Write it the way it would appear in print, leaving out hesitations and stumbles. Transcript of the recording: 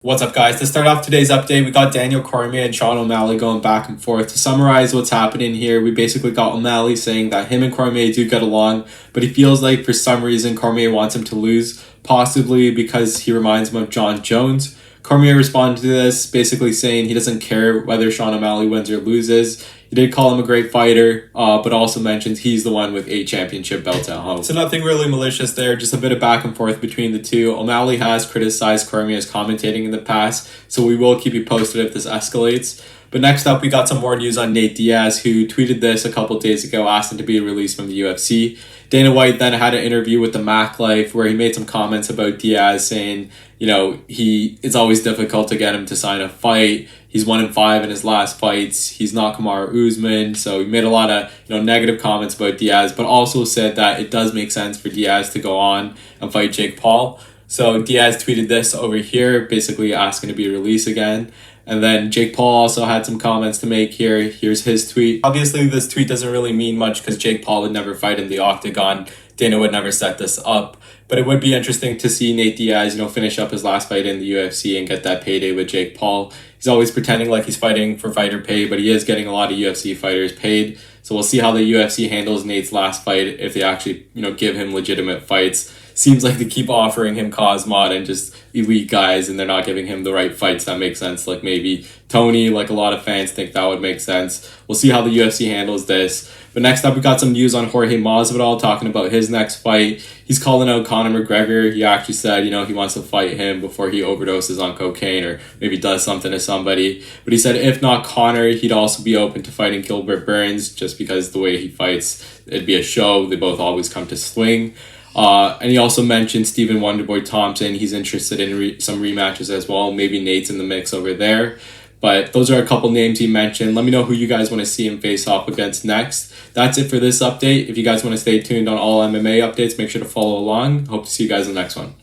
What's up, guys? To start off today's update, we got Cormier and Sean O'Malley going back and forth. To summarize what's happening here, we basically got Omalley saying that him and Cormier do get along, but he feels like for some reason Cormier wants him to lose, possibly because he reminds him of John Jones. Cormier responded to this, basically saying he doesn't care whether Sean O'Malley wins or loses. He did call him a great fighter, but also mentions he's the one with 8 championship belts at home. So nothing really malicious there, just a bit of back and forth between the two. Omalley has criticized Cormier's commentating in the past, so we will keep you posted if this escalates. But next up, we got some more news on Nate Diaz, who tweeted this a couple days ago, asking to be released from the UFC. Dana White then had an interview with the Mac Life where he made some comments about Diaz, saying, it's always difficult to get him to sign a fight. He's 1-5 in his last fights. He's not Kamaru Usman. So he made a lot of negative comments about Diaz, but also said that it does make sense for Diaz to go on and fight Jake Paul. So Diaz tweeted this over here, basically asking to be released again. And then Jake Paul also had some comments to make here. Here's his tweet. Obviously, this tweet doesn't really mean much because Jake Paul would never fight in the octagon. Dana would never set this up. But it would be interesting to see Nate Diaz, finish up his last fight in the UFC and get that payday with Jake Paul. He's always pretending like he's fighting for fighter pay, but he is getting a lot of UFC fighters paid. So we'll see how the UFC handles Nate's last fight, if they actually, give him legitimate fights. Seems like they keep offering him Cosmod and just elite guys, and they're not giving him the right fights that make sense. Like maybe Tony, like a lot of fans think that would make sense. We'll see how the UFC handles this. But next up, we got some news on Jorge Masvidal talking about his next fight. He's calling out Conor McGregor. He actually said, he wants to fight him before he overdoses on cocaine or maybe does something to somebody. But he said if not Conor, he'd also be open to fighting Gilbert just because the way he fights, it'd be a show. They both always come to swing. And he also mentioned Stephen Wonderboy Thompson. He's interested in some rematches as well. Maybe Nate's in the mix over there. But those are a couple names he mentioned. Let me know who you guys want to see him face off against next. That's it for this update. If you guys want to stay tuned on all MMA updates, make sure to follow along. Hope to see you guys in the next one.